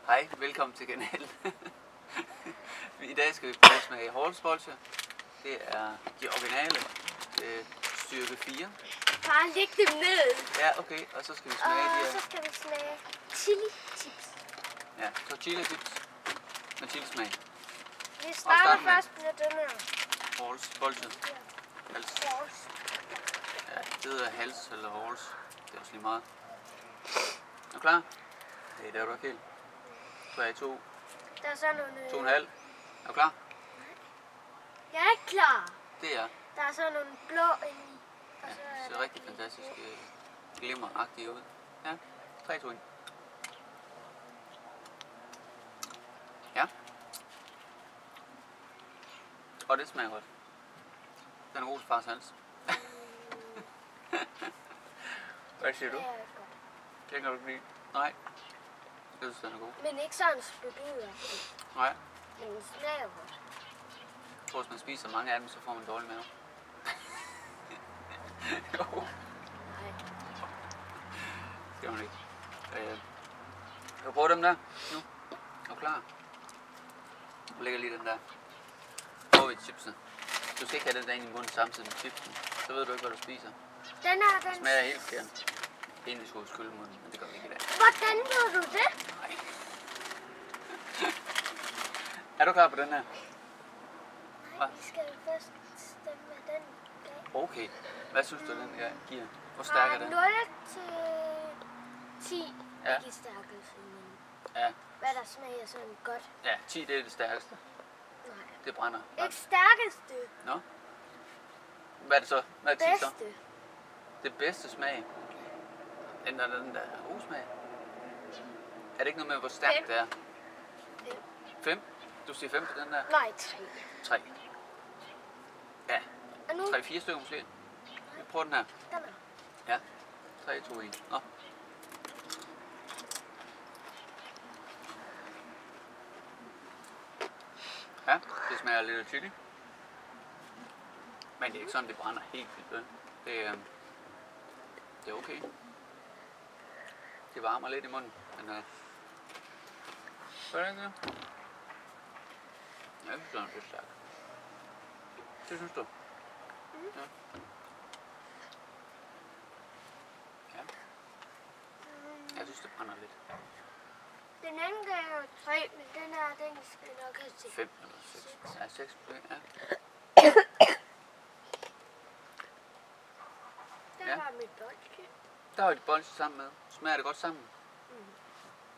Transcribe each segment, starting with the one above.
Hej, velkommen til kanalen. I dag skal vi prøve at smage Halls bolsjer. Det er de originale styrke 4. Bare læg dem ned. Ja, okay, og så skal vi smage de her. Og så skal vi smage chili chips. Ja, tortilla chips med chili smag. Vi starter først med den her. Halls bolsjer. Hals. Halls. Ja, det hedder Hals eller Halls. Det er også lige meget. Er du klar? Nej, det er du ikke helt. 3, 2, Der er sådan nogle... 2,5. Er du klar? Jeg er ikke klar. Det er. Der er sådan nogle blå indeni. Ja, det ser rigtig fantastisk glimmeragtigt ud. Ja, 3, 2, 1. Ja. Og det smager godt. Den er god til fars hals. Hvad siger du? Det er godt. Det kan du ikke lide? Nej. Jeg synes, den er god. Men ikke sådan spyt ud. Nej. Men den smager godt. Jeg tror, hvis man spiser mange af dem, så får man dårlig mave. Jo. Nej. Det gør man ikke. Kan du prøve dem der? Nu. Er du klar? Du lægger lige den der. Prøv ved chipsen. Du skal ikke have den der ind i munden samtidig med chipsen. Så ved du ikke, hvad du spiser. Den her, den... Smager helt forkert. Egentlig skulle vi skylle munden, men det gør vi ikke i dag. Hvordan ved du det? Nej. Er du klar på den her? Nej, vi skal først stemme med den dag. Okay. Hvad synes du, den her giver? Hvor stærk er den? 0 til 10. Ja. Ikke stærkelse, men Ja. hvad der smager sådan godt. Ja, 10 det er det stærkeste. Nej. Det brænder. Ikke stærkeste. Nå. Hvad er det så? Hvad er 10 så? Bedste. Det bedste smag. Den der god smag. Er det ikke noget med, hvor stærkt 5. det er? 5. 5? Du siger 5 på den der? Nej, 3. 3. Ja. Og nu 3-4 stykker måske. Vi prøver den her. den her. Ja. 3, 2, 1. Nå. Ja, det smager lidt af chili. Men det er ikke sådan, det brænder helt vildt. Vel? Det er okay. Det varmer lidt i munden, men gør det ikke det? Jeg synes, det er lidt stærkt. Det synes du? Ja. Ja. Jeg synes, det brænder lidt. Den anden gav jo 3, men den her, den skal nok have 6. 5 eller 6. Ja, 6. Ja. Der var mit bolsje. Der var de bolsjer sammen med. Smager det godt sammen?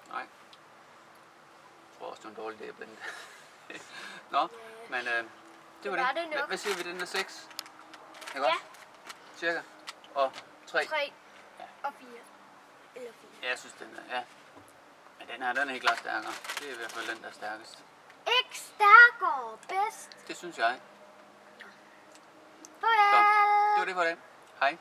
Nej. Jeg tror også, det er en dårlig idé at blande det. Nå, men det var det. Hvad siger vi, den er 6? Ikke Ja. også? Cirka. Og 3. 3 Ja. og 4. Eller 4. Ja, jeg synes, den er, ja. Men den her, den er helt klart stærkere. Det er i hvert fald den, der er stærkest. Ikke stærkere, bedst. Det synes jeg. Farvel. Så, det var det for den. Hej.